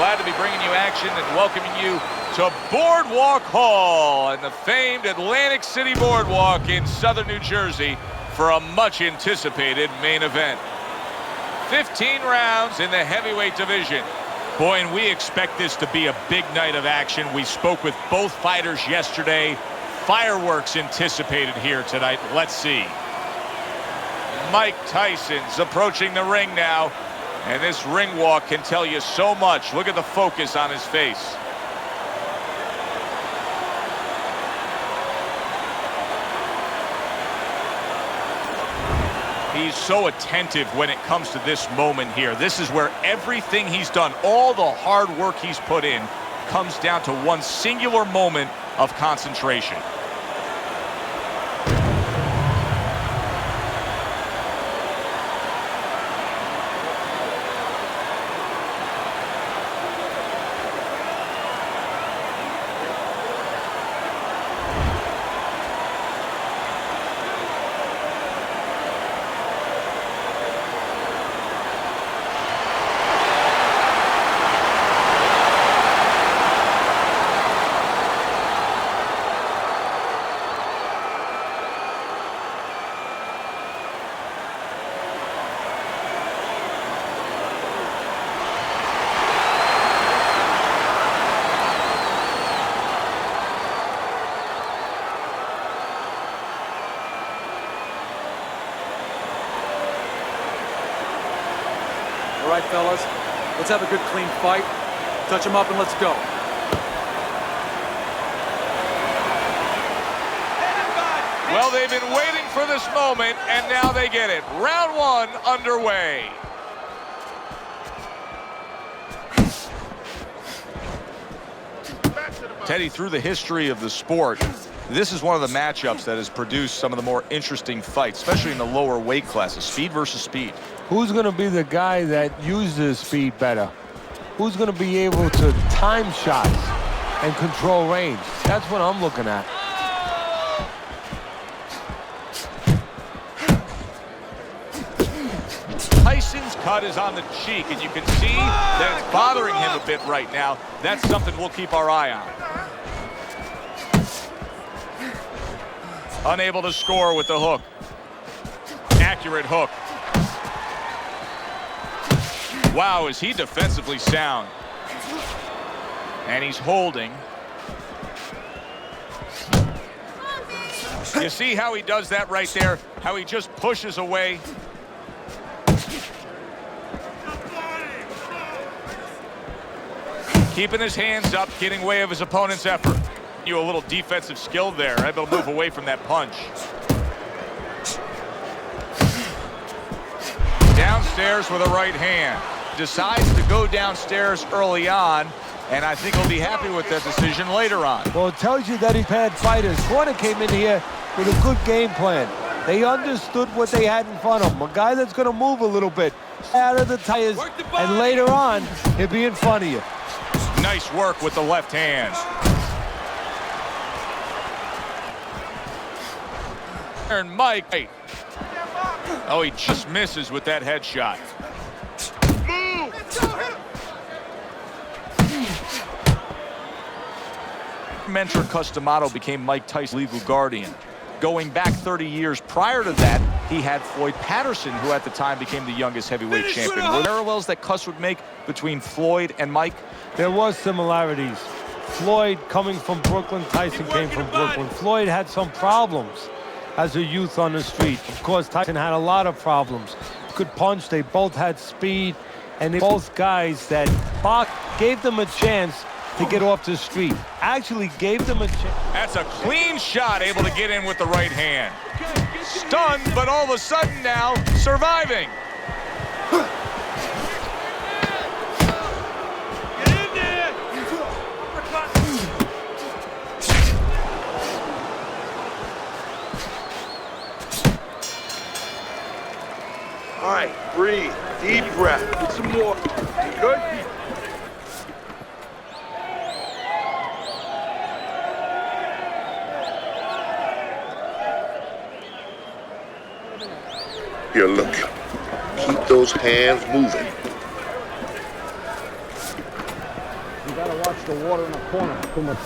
Glad to be bringing you action and welcoming you to Boardwalk Hall and the famed Atlantic City Boardwalk in southern New Jersey for a much-anticipated main event. 15 rounds in the heavyweight division. Boy, and we expect this to be a big night of action. We spoke with both fighters yesterday. Fireworks anticipated here tonight. Let's see. Mike Tyson's approaching the ring now, and this ring walk can tell you so much. Look at the focus on his face. He's so attentive when it comes to this moment here. This is where everything he's done, all the hard work he's put in, comes down to one singular moment of concentration. All right, fellas, let's have a good, clean fight. Touch him up and let's go. Well, they've been waiting for this moment, and now they get it. Round one underway. Teddy, through the history of the sport, this is one of the matchups that has produced some of the more interesting fights, especially in the lower weight classes, speed versus speed. Who's going to be the guy that uses speed better? Who's going to be able to time shots and control range? That's what I'm looking at. Tyson's cut is on the cheek, and you can see that it's bothering him a bit right now. That's something we'll keep our eye on. Unable to score with the hook. Accurate hook. Wow, is he defensively sound. And he's holding. You see how he does that right there? How he just pushes away. Keeping his hands up, getting way of his opponent's effort. A little defensive skill there, able to move away from that punch. Downstairs with a right hand. Decides to go downstairs early on, and I think he'll be happy with that decision later on. Well, it tells you that he's had fighters. Corner came in here with a good game plan. They understood what they had in front of them. A guy that's going to move a little bit out of the tires, and later on, he'll be in front of you. Nice work with the left hand. And Mike, oh, he just misses with that headshot. Mentor Customato became Mike Tyson's legal guardian. Going back 30 years prior to that, he had Floyd Patterson, who at the time became the youngest heavyweight champion. Were there parallels that Cuss would make between Floyd and Mike? There was similarities. Floyd coming from Brooklyn, Tyson came from Brooklyn. Floyd had some problems as a youth on the street. Of course, Tyson had a lot of problems. Could punch, they both had speed, and they both guys that Bach gave them a chance to get off the street. Actually gave them a chance. That's a clean shot, able to get in with the right hand. Stunned, but all of a sudden now, surviving. All right, breathe, deep breath. Get some more. You good? Here, look. Keep those hands moving. gotta watch the water in the corner. Too much.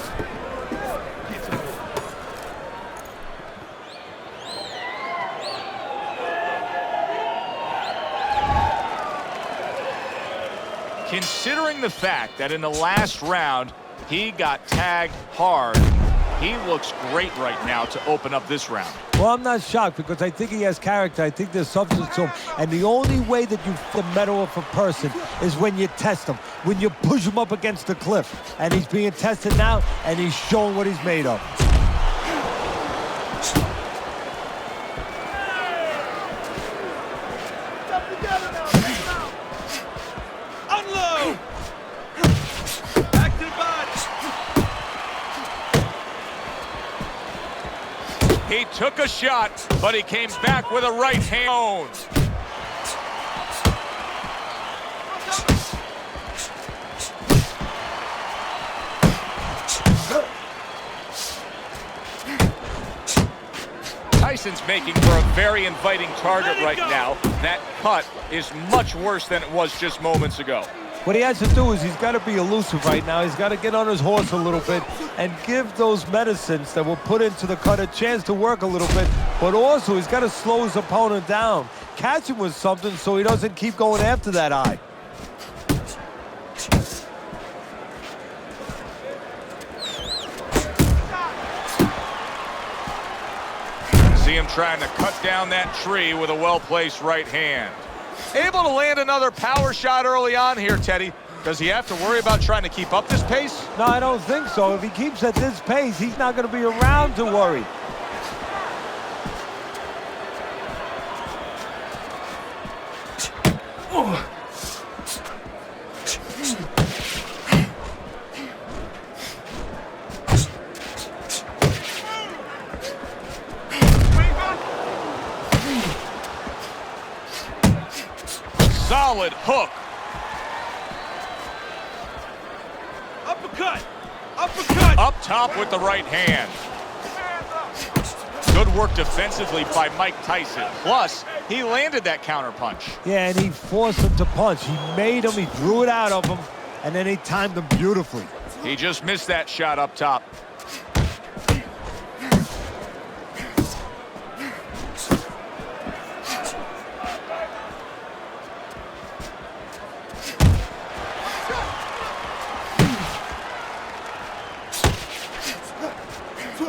Considering the fact that in the last round he got tagged hard, he looks great right now to open up this round. Well, I'm not shocked because I think he has character. I think there's substance to him. And the only way that you the metal of a person is when you test him, when you push him up against the cliff. And he's being tested now, and he's showing what he's made of. Unload! Back to the body. He took a shot, but he came back with a right hand. Tyson's making for a very inviting target right now. That cut is much worse than it was just moments ago. What he has to do is he's got to be elusive right now. He's got to get on his horse a little bit and give those medicines that were put into the cut a chance to work a little bit. But also, he's got to slow his opponent down. Catch him with something so he doesn't keep going after that eye. See him trying to cut down that tree with a well-placed right hand. Able to land another power shot early on here, Teddy. Does he have to worry about trying to keep up this pace? No, I don't think so. If he keeps at this pace, he's not going to be around to worry. Solid hook. Uppercut! Uppercut! Up top with the right hand. Good work defensively by Mike Tyson. Plus, he landed that counter punch. Yeah, and he forced him to punch. He made him, he drew it out of him, and then he timed him beautifully. He just missed that shot up top.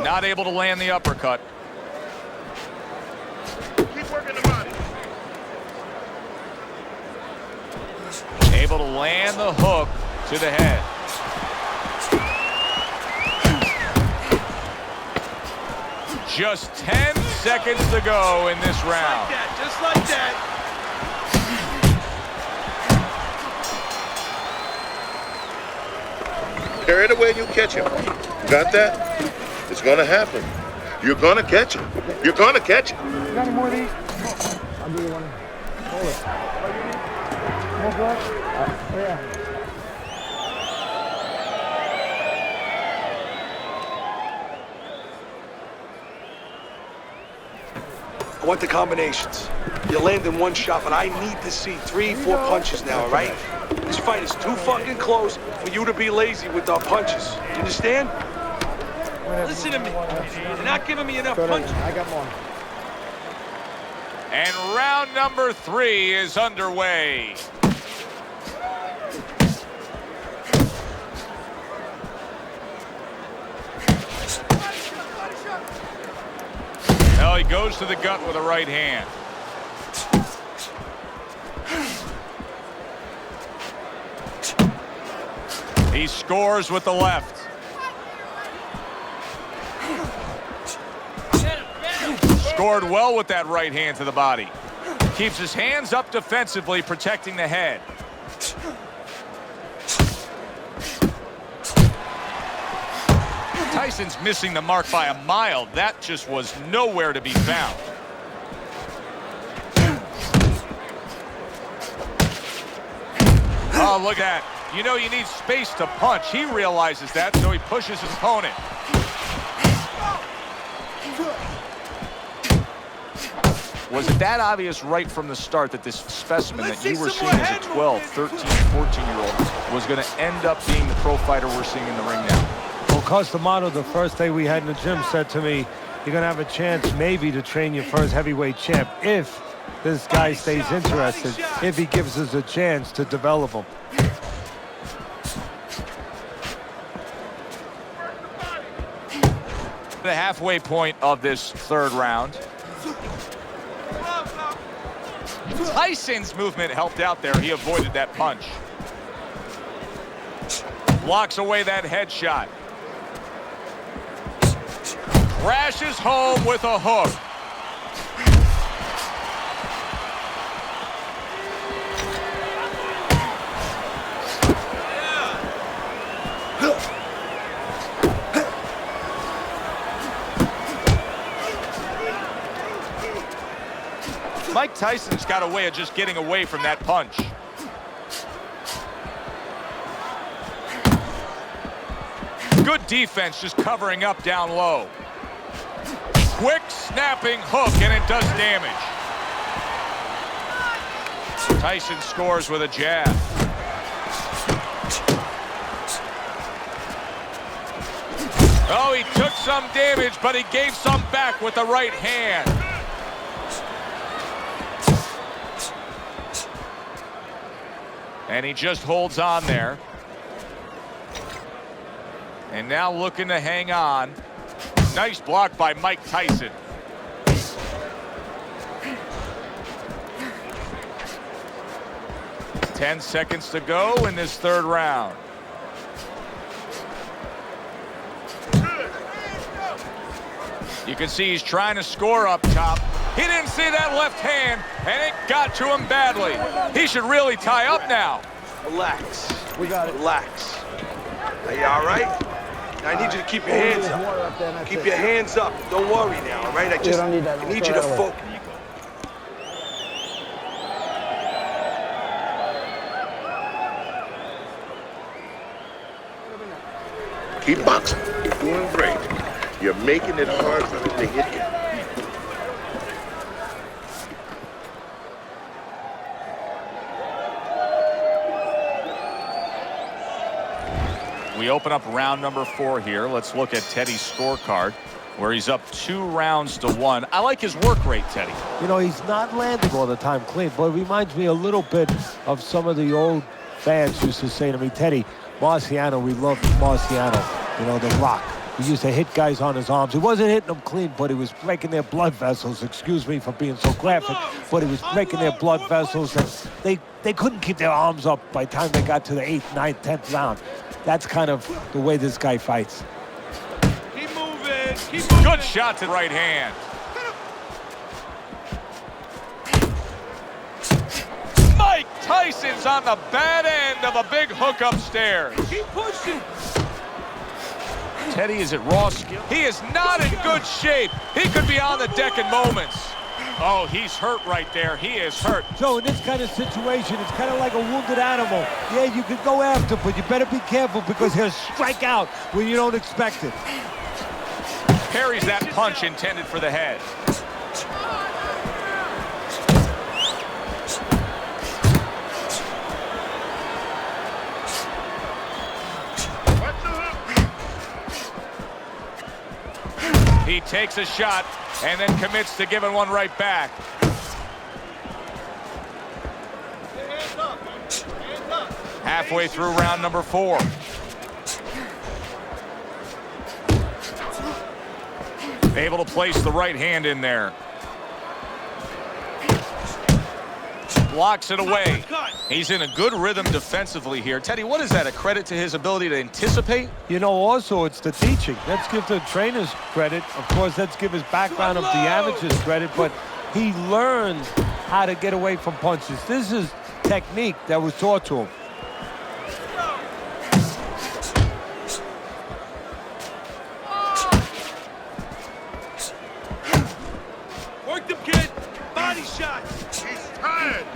Not able to land the uppercut. Keep working the body. Able to land the hook to the head. Just 10 seconds to go in this round. Just like that. Carry it away and you catch him. Got that? It's gonna happen. You're gonna catch him. You're gonna catch him. You got any more of these? I'll give you one. Hold it. More blood? Yeah. I want the combinations. You land in one shot, but I need to see 3, 4 punches now, all right? This fight is too fucking close for you to be lazy with our punches. You understand? Listen to me. You're not giving me enough I punches. got more. And round number 3 is underway. Now he goes to the gut with a right hand. He scores with the left. Scored well with that right hand to the body. Keeps his hands up defensively, protecting the head. Tyson's missing the mark by a mile. That just was nowhere to be found. Oh, look at that. You know you need space to punch. He realizes that, so he pushes his opponent. Was it that obvious right from the start that this specimen that you were seeing as a 12, 13, 14-year-old was going to end up being the pro fighter we're seeing in the ring now? Well, Costamato, the first day we had in the gym, said to me, you're going to have a chance maybe to train your first heavyweight champ if this guy stays interested, if he gives us a chance to develop him. The halfway point of this third round. Tyson's movement helped out there. He avoided that punch. Blocks away that headshot. Crashes home with a hook. Mike Tyson's got a way of just getting away from that punch. Good defense, just covering up down low. Quick snapping hook, and it does damage. Tyson scores with a jab. Oh, he took some damage, but he gave some back with the right hand. And he just holds on there. And now looking to hang on. Nice block by Mike Tyson. Ten seconds to go in this third round. You can see he's trying to score up top. He didn't see that left hand, and it got to him badly. He should really tie up now. Relax. We got it. Relax. Are you all right? I need you to keep your hands up. Keep your hands up. Don't worry now, all right? I don't need that. I need you to focus. Keep boxing. You're doing great. You're making it hard for them to hit you. We open up round number 4 here. Let's look at Teddy's scorecard, where he's up 2 rounds to 1. I like his work rate, Teddy. You know, he's not landing all the time clean, but it reminds me a little bit of some of the old fans used to say to me, Teddy, Marciano, we loved Marciano, you know, the Rock. He used to hit guys on his arms. He wasn't hitting them clean, but he was breaking their blood vessels. Excuse me for being so graphic, but he was breaking their blood vessels, and they couldn't keep their arms up by the time they got to the 8th, 9th, 10th round. That's kind of the way this guy fights. Keep moving. Keep moving. Good shot to the right hand. Mike Tyson's on the bad end of a big hook upstairs. Keep pushing. Teddy is at raw skill. He is not in good shape. He could be on the deck in moments. Oh, he's hurt right there. He is hurt. So in this kind of situation, it's kind of like a wounded animal. Yeah, you could go after, but you better be careful because he'll strike out when you don't expect it. Parries that punch intended for the head. He takes a shot and then commits to giving one right back. Halfway through round number 4. Able to place the right hand in there. Blocks it away. He's in a good rhythm defensively here. Teddy, what is that, a credit to his ability to anticipate? You know, also, it's the teaching. Let's give the trainers credit. Of course, let's give his background of the amateurs credit, but he learned how to get away from punches. This is technique that was taught to him. Work them, kid. Body shot. He's tired.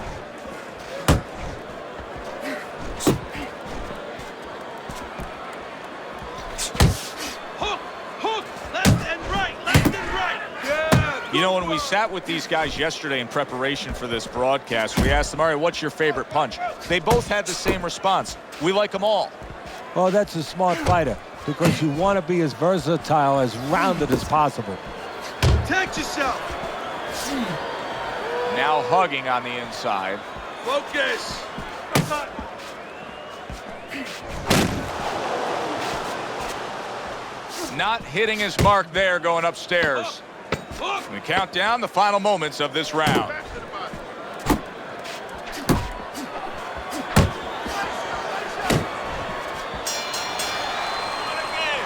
Hook, hook, left and right, left and right. Yeah. You know, when we sat with these guys yesterday in preparation for this broadcast, we asked them, all right, what's your favorite punch? They both had the same response. We like them all. Well, that's a smart fighter because you want to be as versatile, as rounded as possible. Protect yourself. Now hugging on the inside. Focus. Not hitting his mark there, going upstairs. We count down the final moments of this round.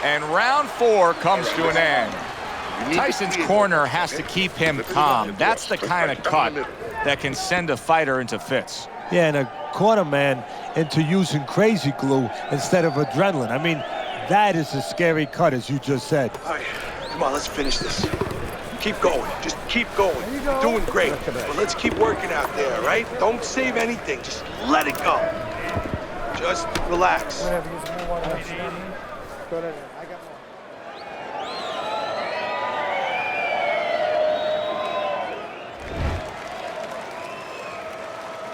And round 4 comes to an end. Tyson's corner has to keep him calm. That's the kind of cut that can send a fighter into fits. Yeah, and a corner man into using crazy glue instead of adrenaline. I mean, that is a scary cut, as you just said. All right, come on, let's finish this. Keep going, just keep going. You're doing great, but let's keep working out there, right? Don't save anything, just let it go. Just relax.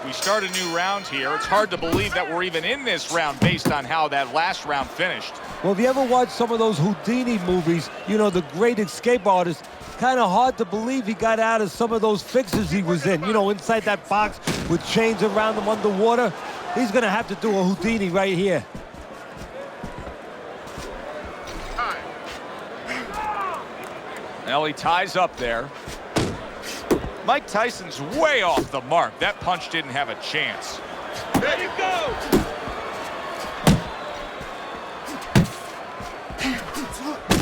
We start a new round here. It's hard to believe that we're even in this round based on how that last round finished. Well, if you ever watch some of those Houdini movies, you know, the great escape artist, kind of hard to believe he got out of some of those fixes he was in. You know, inside that box with chains around him underwater. He's going to have to do a Houdini right here. Well, he ties up there. Mike Tyson's way off the mark. That punch didn't have a chance. Let it go!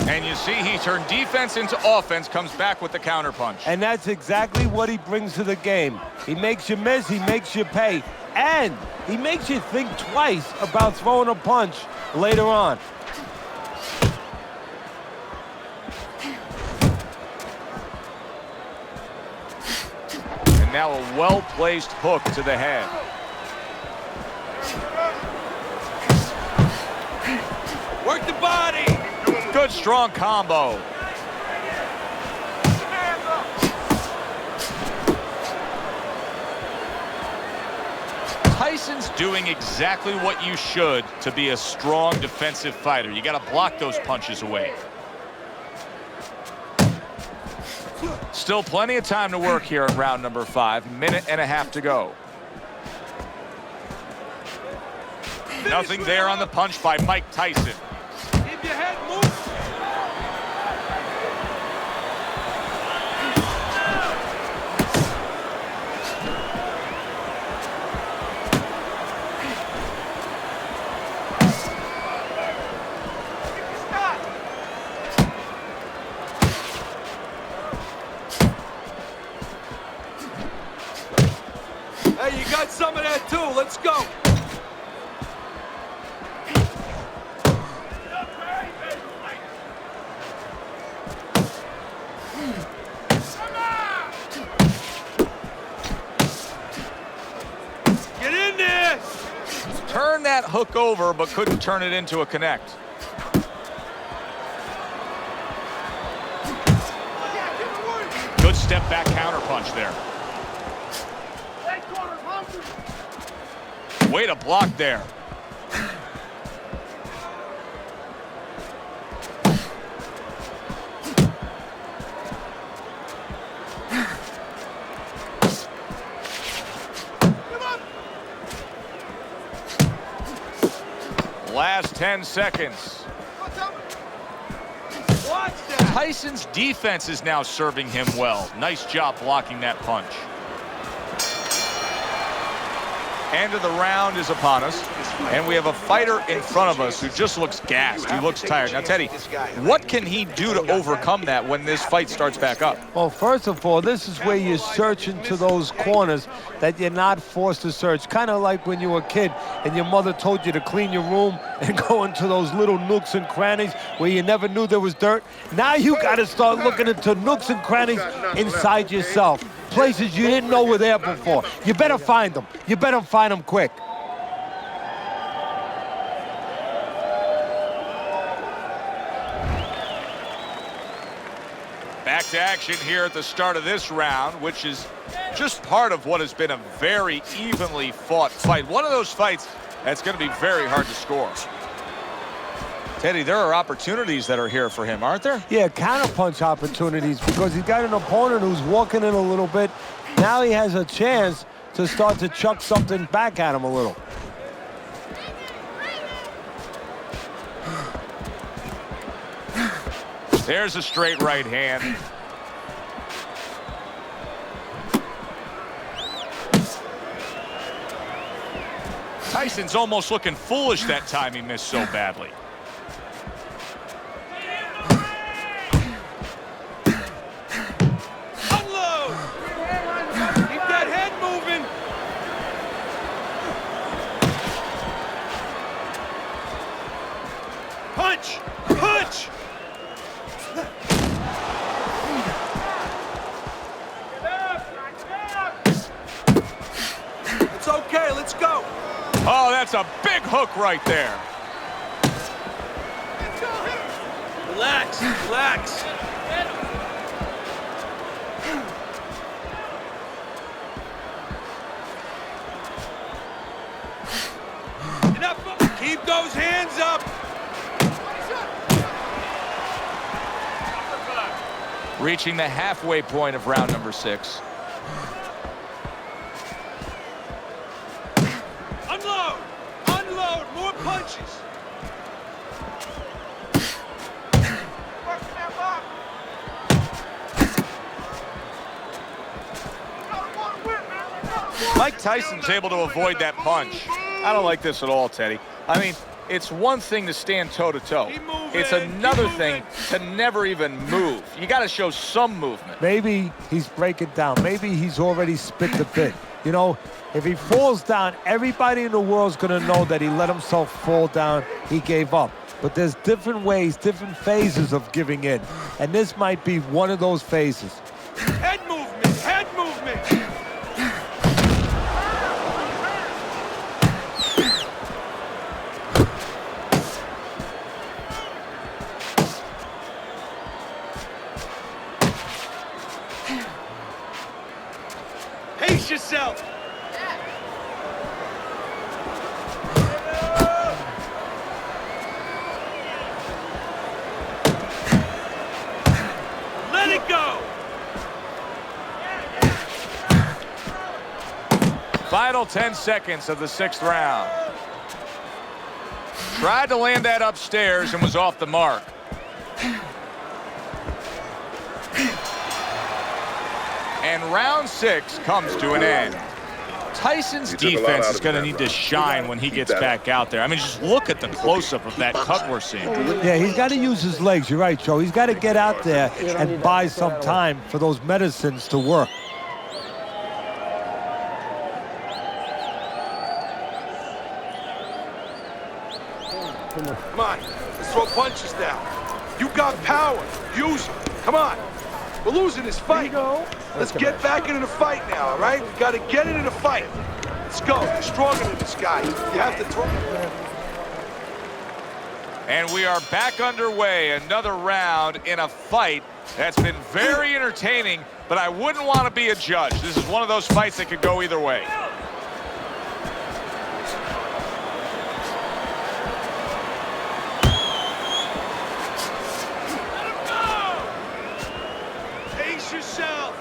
And you see he turned defense into offense, comes back with the counter punch. And that's exactly what he brings to the game. He makes you miss, he makes you pay, and he makes you think twice about throwing a punch later on. And now a well-placed hook to the head. Work the body! Good strong combo. Tyson's doing exactly what you should to be a strong defensive fighter. You got to block those punches away. Still plenty of time to work here in round number 5. Minute and a half to go. Nothing there on the punch by Mike Tyson. Keep your head moving. Hey, you got some of that too. Let's go. Get in there. Turned that hook over, but couldn't turn it into a connect. Good step back counter punch there. Way to block there. Last 10 seconds. Watch that. Tyson's defense is now serving him well. Nice job blocking that punch. End of the round is upon us, and we have a fighter in front of us who just looks gassed. He looks tired. Now, Teddy, what can he do to overcome that when this fight starts back up? Well, first of all, this is where you search into those corners that you're not forced to search. Kind of like when you were a kid and your mother told you to clean your room and go into those little nooks and crannies where you never knew there was dirt. Now you got to start looking into nooks and crannies inside yourself. Places you didn't know were there before. You better find them. You better find them quick. Back to action here at the start of this round, which is just part of what has been a very evenly fought fight. One of those fights that's going to be very hard to score. Teddy, there are opportunities that are here for him, aren't there? Yeah, counterpunch opportunities, because he's got an opponent who's walking in a little bit. Now he has a chance to start to chuck something back at him a little. There's a straight right hand. Tyson's almost looking foolish that time he missed so badly. Unload! Keep that head moving! Punch! Punch! It's okay, let's go! Oh, that's a big hook right there. Relax, relax. Enough. Keep those hands up. Reaching the halfway point of round number 6. Unload! Unload! More punches! Mike Tyson's able to avoid that punch. I don't like this at all, Teddy. I mean, it's one thing to stand toe-to-toe. It's another thing to never even move. You got to show some movement. Maybe he's breaking down. Maybe he's already spit the bit. You know, if he falls down, everybody in the world's going to know that he let himself fall down. He gave up. But there's different ways, different phases of giving in. And this might be one of those phases. Head movement! Head movement! Pace yourself! Let it go! Final 10 seconds of the 6th round. Tried to land that upstairs and was off the mark. And round 6 comes to an end. Tyson's defense is going to need to shine when he gets back out there. I mean, just look at the close-up of that cut we're seeing. Yeah, he's got to use his legs. You're right, Joe. He's got to get out there and buy some time for those medicines to work. Come on, let's throw punches now. You got power. Use it. Come on. We're losing this fight. Let's get back into the fight now, all right? We got to get into the fight. Let's go. You're stronger than this guy. You have to throw. And we are back underway. Another round in a fight that's been very entertaining, but I wouldn't want to be a judge. This is one of those fights that could go either way. Pace yourself.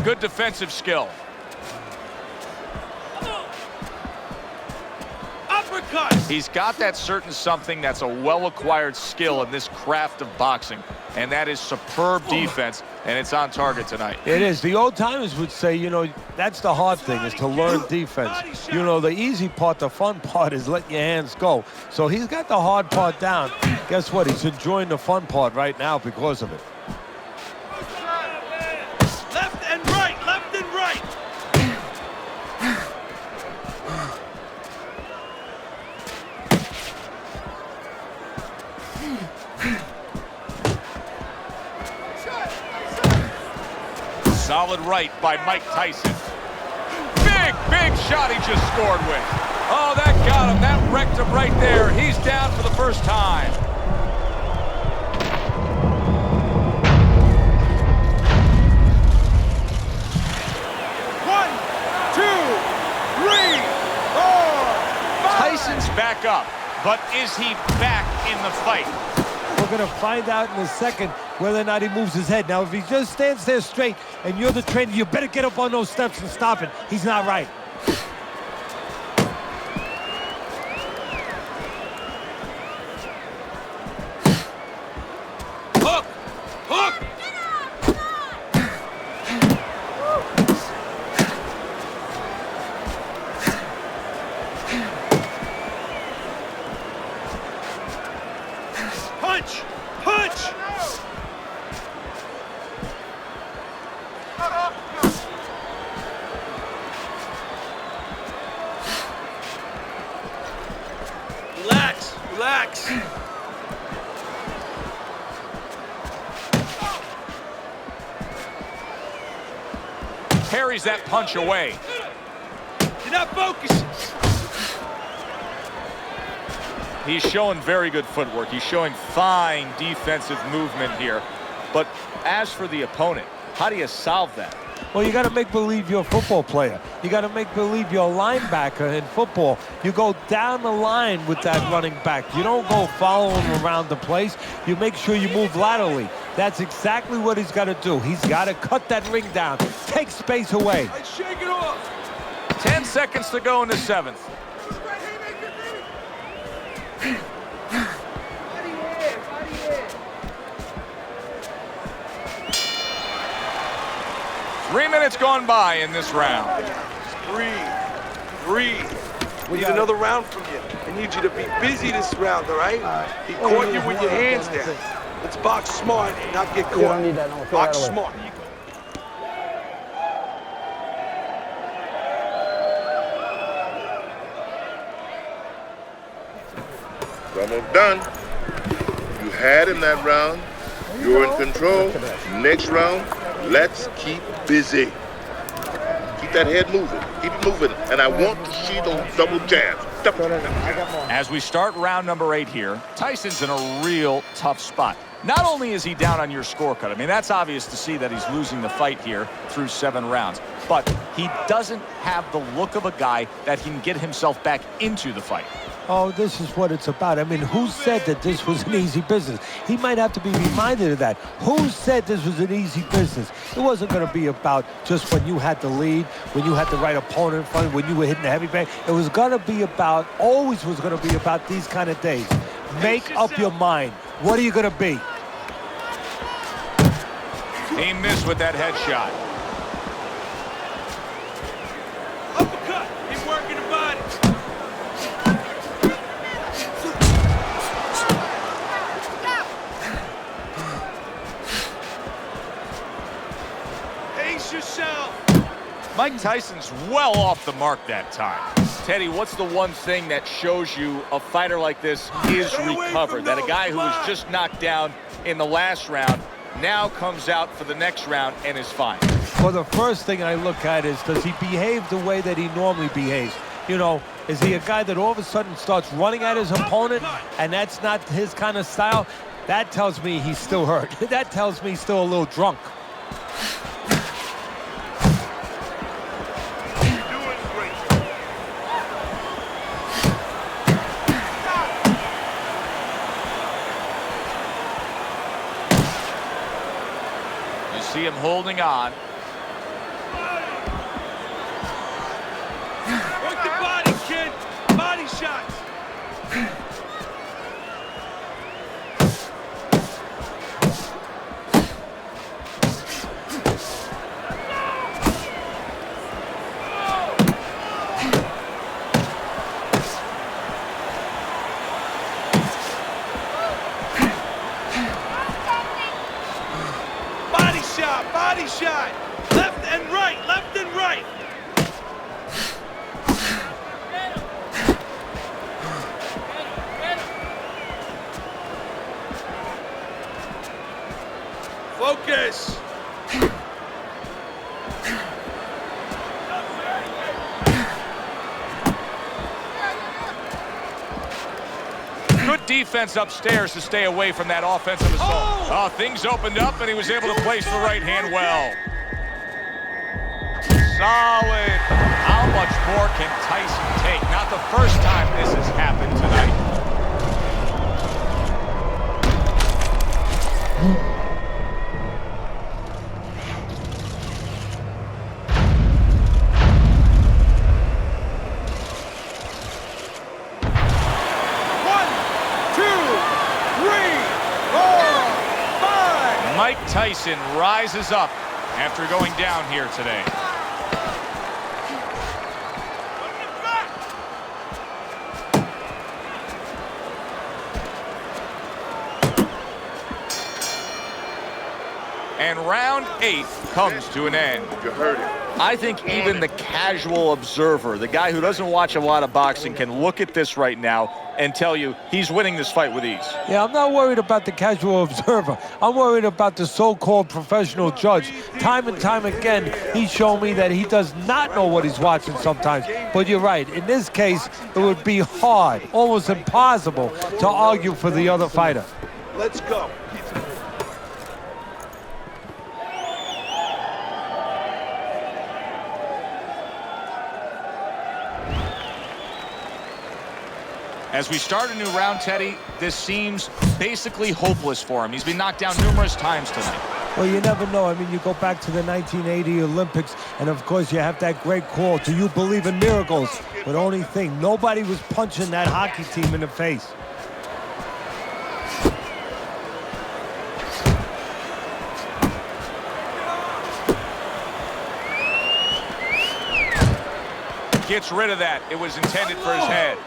Good defensive skill. Uppercut. He's got that certain something that's a well-acquired skill in this craft of boxing, and that is superb defense, and it's on target tonight. It is. The old timers would say, you know, that's the hard thing, is to learn defense. You know, the easy part, the fun part is letting your hands go. So he's got the hard part down. Guess what? He's enjoying the fun part right now because of it. Left and right. Left and right. Solid right by Mike Tyson. Big, big shot he just scored with. Oh, that got him. That wrecked him right there. He's down for the first time. Tyson's back up, but is he back in the fight? We're going to find out in a second whether or not he moves his head. Now, if he just stands there straight and you're the trainer, you better get up on those steps and stop it. He's not right. Hook! Hook! Punch! Punch! Relax, relax. Parries that punch away. You're not focusing. He's showing very good footwork. He's showing fine defensive movement here. But as for the opponent, how do you solve that? Well, you got to make believe you're a football player. You got to make believe you're a linebacker in football. You go down the line with that running back. You don't go following around the place. You make sure you move laterally. That's exactly what he's got to do. He's got to cut that ring down, take space away. Hey, shake it off. 10 seconds to go in the 7th. 3 minutes gone by in this round. Breathe. Breathe. We need another round from you. I need you to be busy this round, all right? He caught you with your hands down. Let's box smart and not get caught. don't need that, no. Throw Box that away. smart. It's almost done. You had in that round. You're in control. Next round, let's keep busy. Keep that head moving. Keep it moving. And I want to see those double jabs. Double jabs. As we start round number 8 here, Tyson's in a real tough spot. Not only is he down on your scorecard, I mean, that's obvious to see that he's losing the fight here through 7 rounds, but he doesn't have the look of a guy that can get himself back into the fight. Oh, this is what it's about. I mean, who said that this was an easy business? He might have to be reminded of that. Who said this was an easy business? It wasn't going to be about just when you had the lead, when you had the right opponent in front, when you were hitting the heavy bag. It was going to be about, always was going to be about these kind of days. Make up your mind. What are you going to be? He missed with that headshot. Uppercut. Keep working the body. Pace yourself. Mike Tyson's well off the mark that time. Teddy, what's the one thing that shows you a fighter like this is recovered? That a guy who was just knocked down in the last round now comes out for the next round and is fine? Well, the first thing I look at is, does he behave the way that he normally behaves? You know, is he a guy that all of a sudden starts running at his opponent and that's not his kind of style? That tells me he's still hurt. That tells me he's still a little drunk. See him holding on. Work the body, kid. Body shots. Body shot. Left and right. Left and right. defense upstairs to stay away from that offensive assault. Oh, things opened up, and he was able to place the right hand well. Solid. How much more can Tyson take? Not the first time this has happened tonight. Mike Tyson rises up after going down here today. And round 8 comes to an end. You heard it. I think even the casual observer, the guy who doesn't watch a lot of boxing, can look at this right now and tell you he's winning this fight with ease. Yeah, I'm not worried about the casual observer. I'm worried about the so-called professional judge. Time and time again, he's shown me that he does not know what he's watching sometimes. But you're right. In this case, it would be hard, almost impossible, to argue for the other fighter. Let's go. As we start a new round, Teddy, this seems basically hopeless for him. He's been knocked down numerous times tonight. Well, you never know. I mean, you go back to the 1980 Olympics, and of course you have that great call, "Do you believe in miracles?" But only thing, nobody was punching that hockey team in the face. Gets rid of that. It was intended for his head.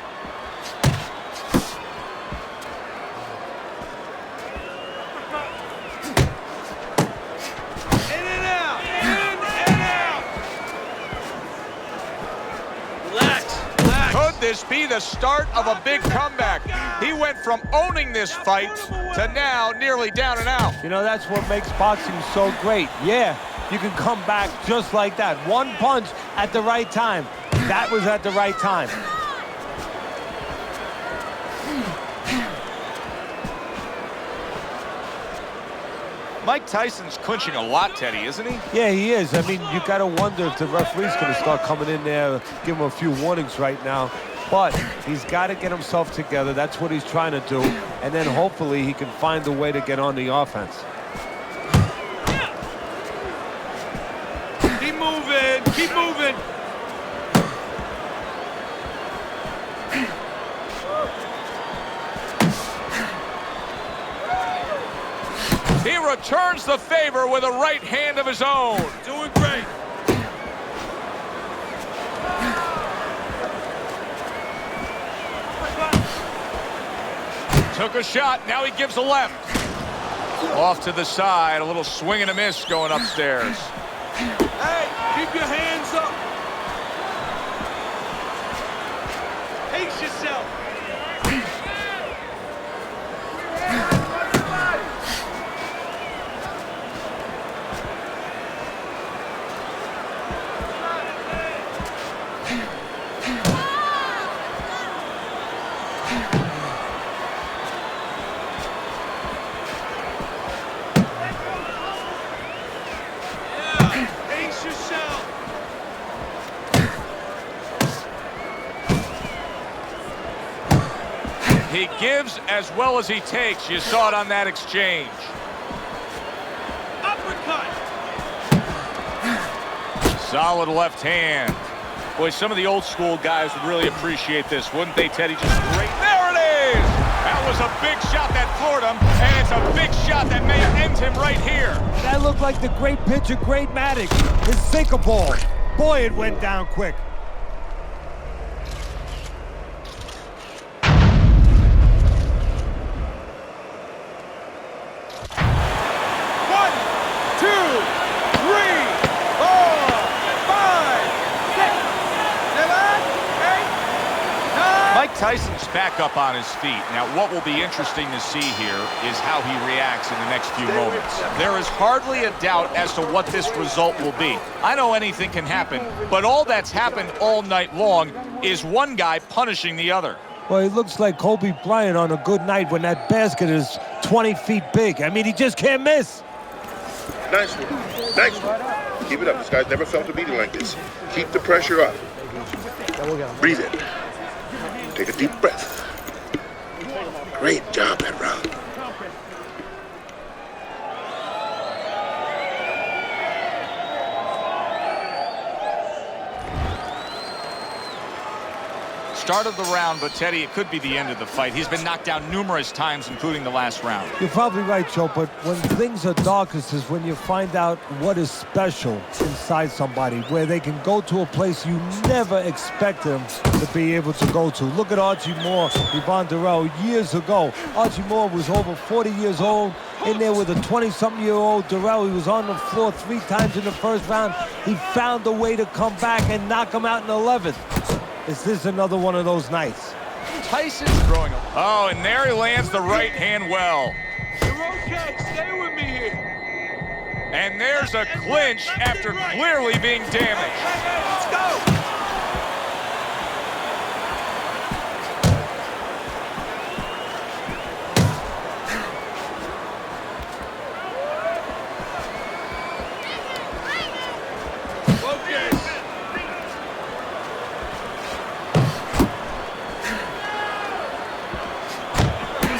Could this be the start of a big comeback? He went from owning this fight to now nearly down and out. You know, that's what makes boxing so great. Yeah, you can come back just like that. One punch at the right time. That was at the right time. Mike Tyson's clinching a lot, Teddy, isn't he? Yeah, he is. I mean, you got to wonder if the referee's going to start coming in there, give him a few warnings right now. But he's got to get himself together. That's what he's trying to do. And then hopefully he can find a way to get on the offense. Keep moving. Keep moving. He returns the favor with a right hand of his own. Doing great. Took a shot, now he gives a left. Off to the side, a little swing and a miss going upstairs. Hey, keep your hands up. Pace yourself. He gives as well as he takes. You saw it on that exchange. Uppercut. Solid left hand. Boy, some of the old school guys would really appreciate this, wouldn't they, Teddy? Just great. There it is! That was a big shot that floored him, and it's a big shot that may end him right here. That looked like the great pitcher, Great Maddox, his sinker ball. Boy, it went down quick. Tyson's back up on his feet. Now, what will be interesting to see here is how he reacts in the next few moments. There is hardly a doubt as to what this result will be. I know anything can happen, but all that's happened all night long is one guy punishing the other. Well, he looks like Kobe Bryant on a good night when that basket is 20 feet big. I mean, he just can't miss. Nice one. Nice one. Keep it up. This guy's never felt a beating like this. Keep the pressure up. Breathe in. Take a deep breath. Great job that round. Start of the round, but Teddy, it could be the end of the fight. He's been knocked down numerous times, including the last round. You're probably right, Joe, but when things are darkest is when you find out what is special inside somebody, where they can go to a place you never expect them to be able to go to. Look at Archie Moore, Yvonne Durrell, years ago. Archie Moore was over 40 years old, in there with a 20-something-year-old Durrell. He was on the floor 3 times in the first round. He found a way to come back and knock him out in the 11th. Is this another one of those nights? Tyson's throwing him. Oh, and there he lands the right hand well. You're okay. Stay with me here. And there's a clinch after clearly being damaged. Hey, let's go.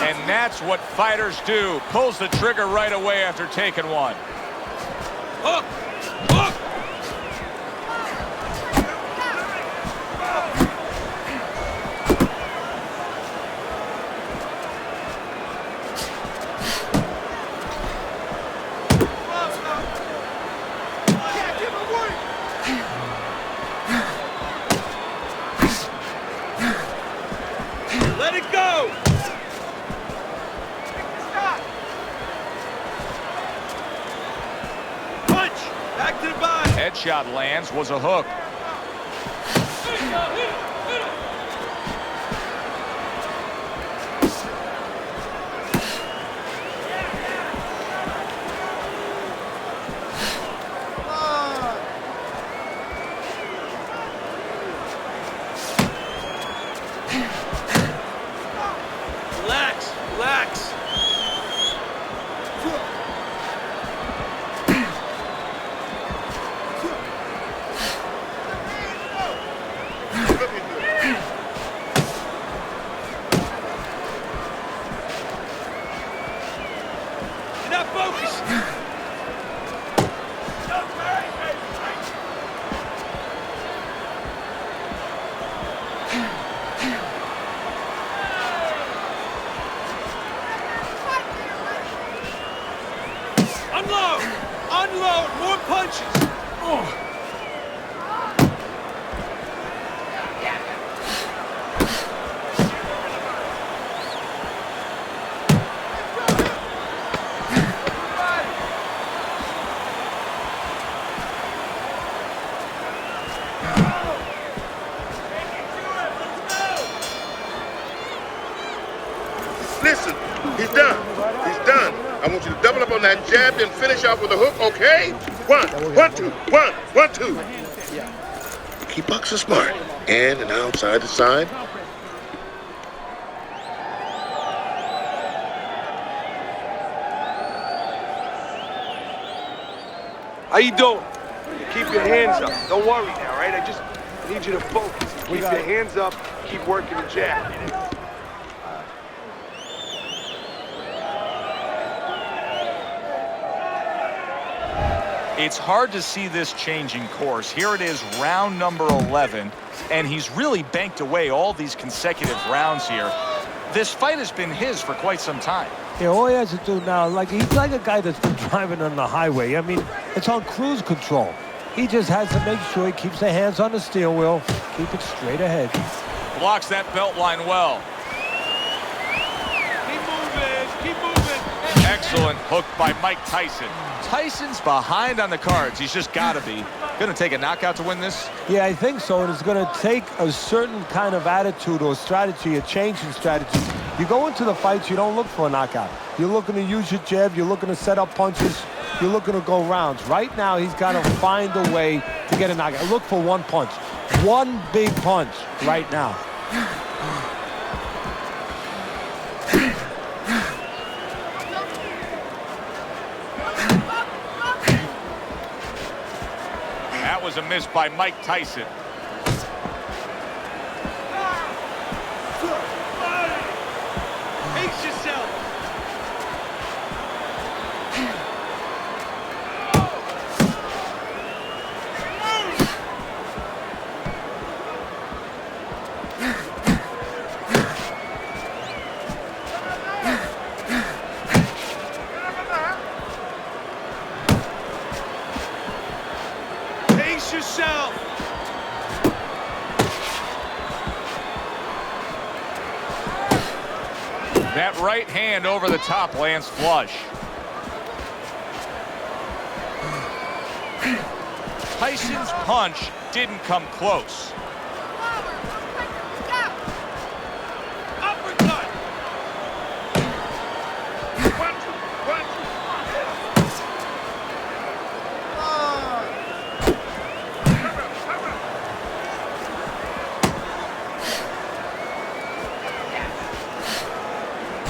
And that's what fighters do. Pulls the trigger right away after taking one. Hook! Hook! Let it go! Punch! Back to the body! Headshot lands, was a hook. Relax, relax. You're not focused. Unload! Unload! More punches! Oh. Listen, he's done. He's done. I want you to double up on that jab, then finish off with a hook, okay? 1, 2, 1, 1, 2. Keep boxing smart. In and outside the side. How you doing? Keep your hands up. Don't worry now, right? I just need you to focus. Keep your hands up. Keep working the jab. It's hard to see this changing course. Here it is, round number 11, and he's really banked away all these consecutive rounds here. This fight has been his for quite some time. Yeah, all he has to do now, he's like a guy that's been driving on the highway. I mean, it's on cruise control. He just has to make sure he keeps the hands on the steering wheel, keep it straight ahead. Blocks that belt line well. Keep moving. Excellent hook by Mike Tyson. Tyson's behind on the cards. He's just got to be. Going to take a knockout to win this? Yeah, I think so, and it's going to take a certain kind of attitude or strategy, a change in strategy. You go into the fights, you don't look for a knockout. You're looking to use your jab, you're looking to set up punches, you're looking to go rounds. Right now, he's got to find a way to get a knockout. Look for one punch. One big punch right now. that was a miss by Mike Tyson. Pace yourself. Pace yourself. That right hand over the top lands flush. Tyson's punch didn't come close. Uppercut.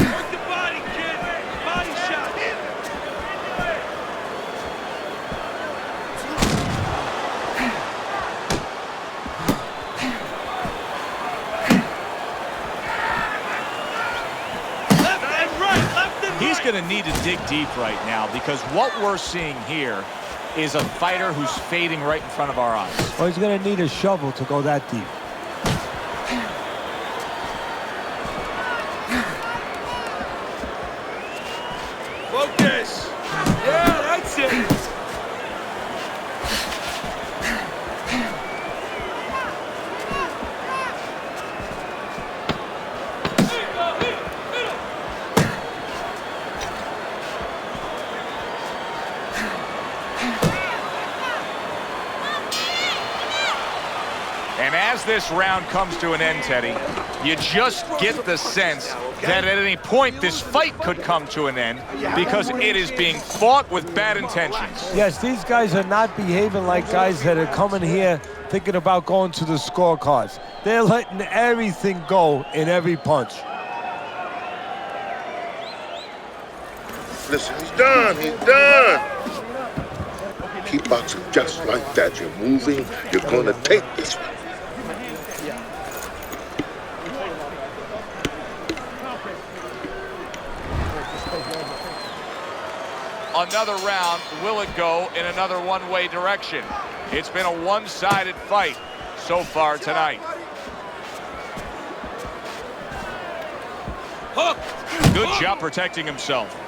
Work the body, kid. Body shot. Left and right, left and He's right. going to need to dig deep right now because what we're seeing here is a fighter who's fading right in front of our eyes. Well, he's going to need a shovel to go that deep. Focus. Yeah, that's it. And as this round comes to an end, Teddy, you just get the sense that at any point this fight could come to an end because it is being fought with bad intentions. Yes, these guys are not behaving like guys that are coming here thinking about going to the scorecards. They're letting everything go in every punch. Listen, he's done. He's done. Keep boxing just like that. You're moving. You're going to take this one. Another round, will it go in another one-way direction? It's been a one-sided fight so far tonight. Hook. Good job protecting himself.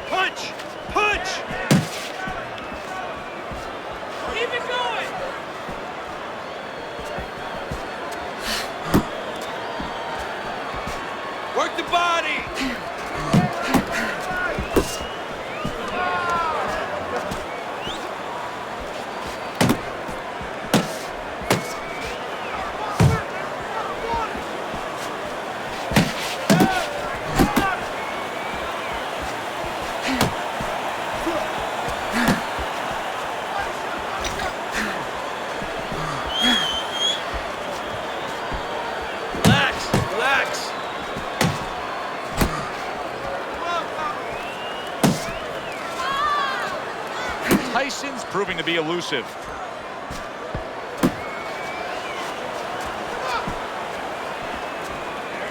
Punch. Punch. Keep it going. Work the body. Relax. Relax. Tyson's proving to be elusive.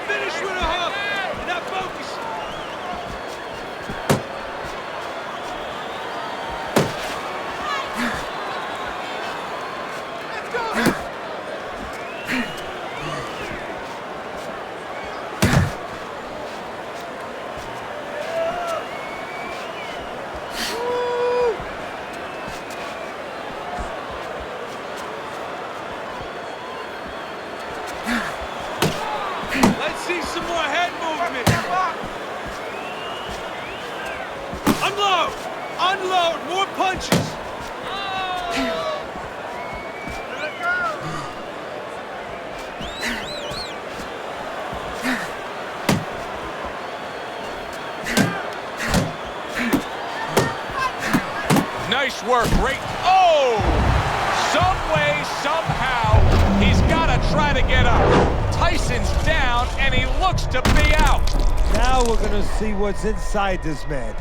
Finish with a hook. Now focus. Let's see some more head movement. Unload. Unload. More punches. Nice work. Great. Oh! Some way, somehow, he's got to try to get up. Tyson's down, and he looks to be out. Now we're going to see what's inside this man.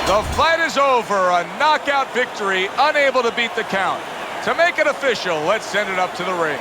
The fight is over. A knockout victory, unable to beat the count. To make it official, let's send it up to the ring.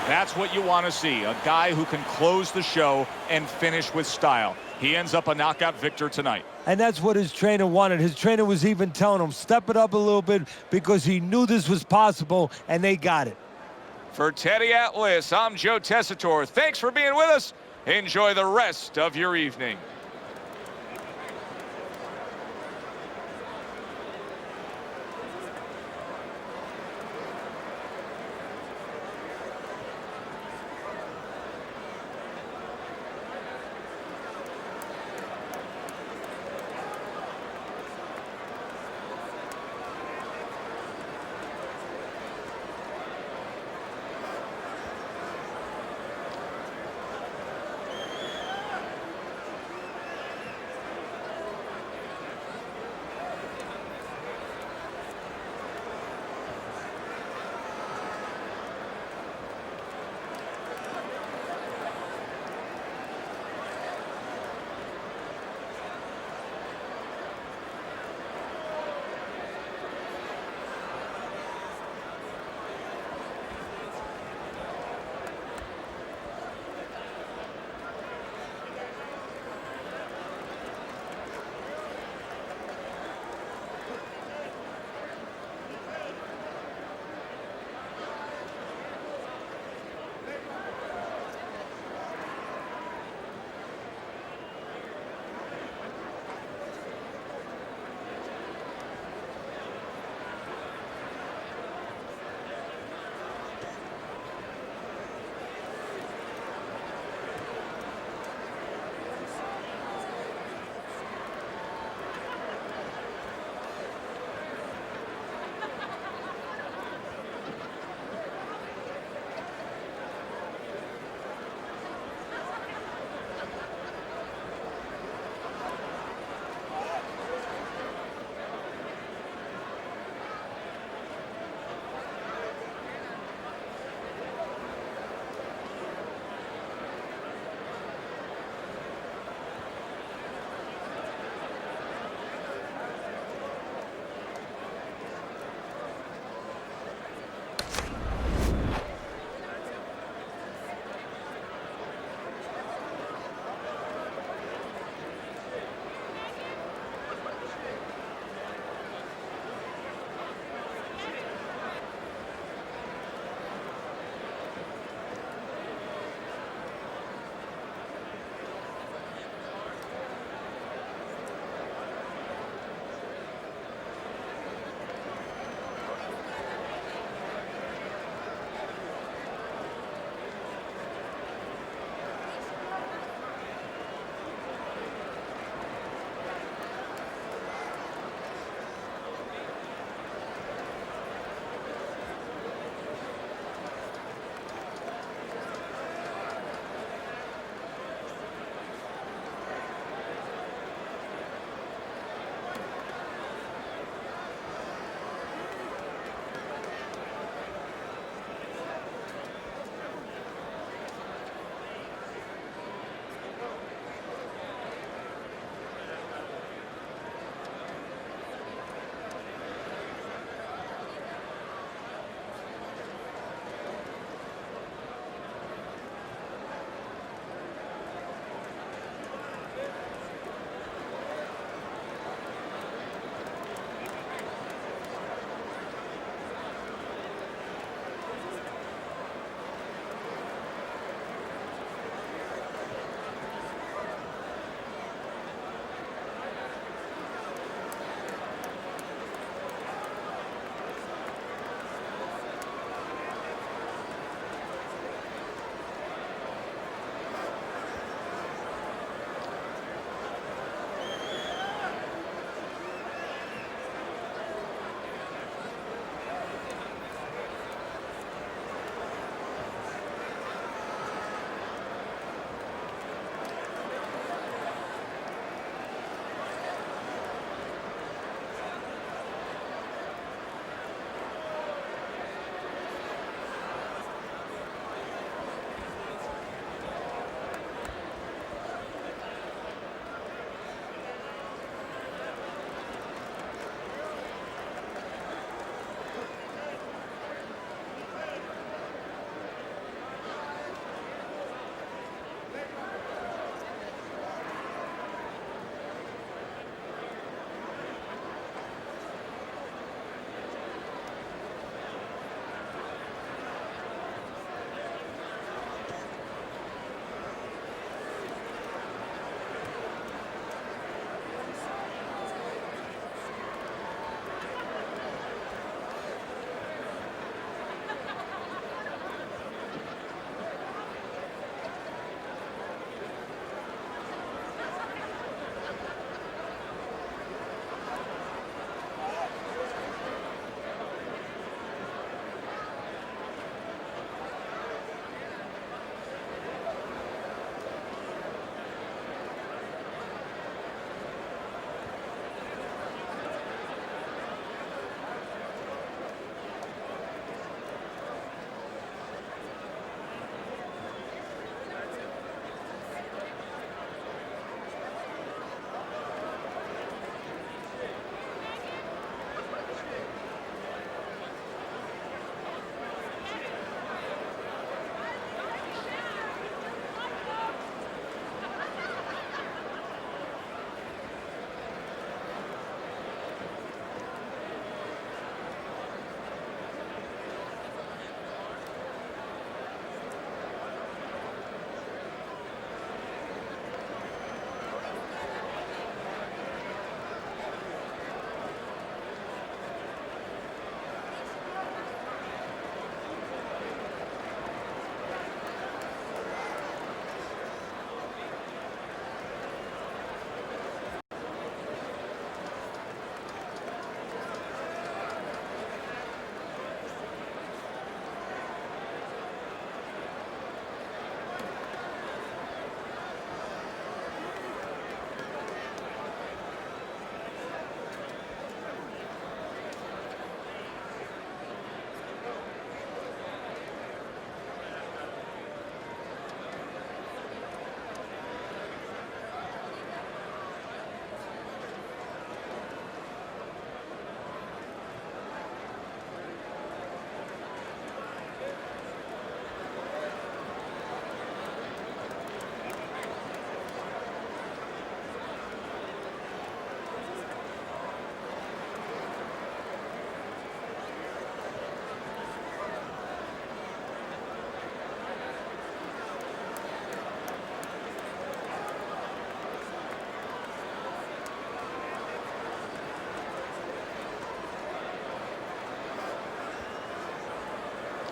That's what you want to see, a guy who can close the show and finish with style. He ends up a knockout victor tonight. And that's what his trainer wanted. His trainer was even telling him, step it up a little bit, because he knew this was possible, and they got it. For Teddy Atlas, I'm Joe Tessitore. Thanks for being with us. Enjoy the rest of your evening.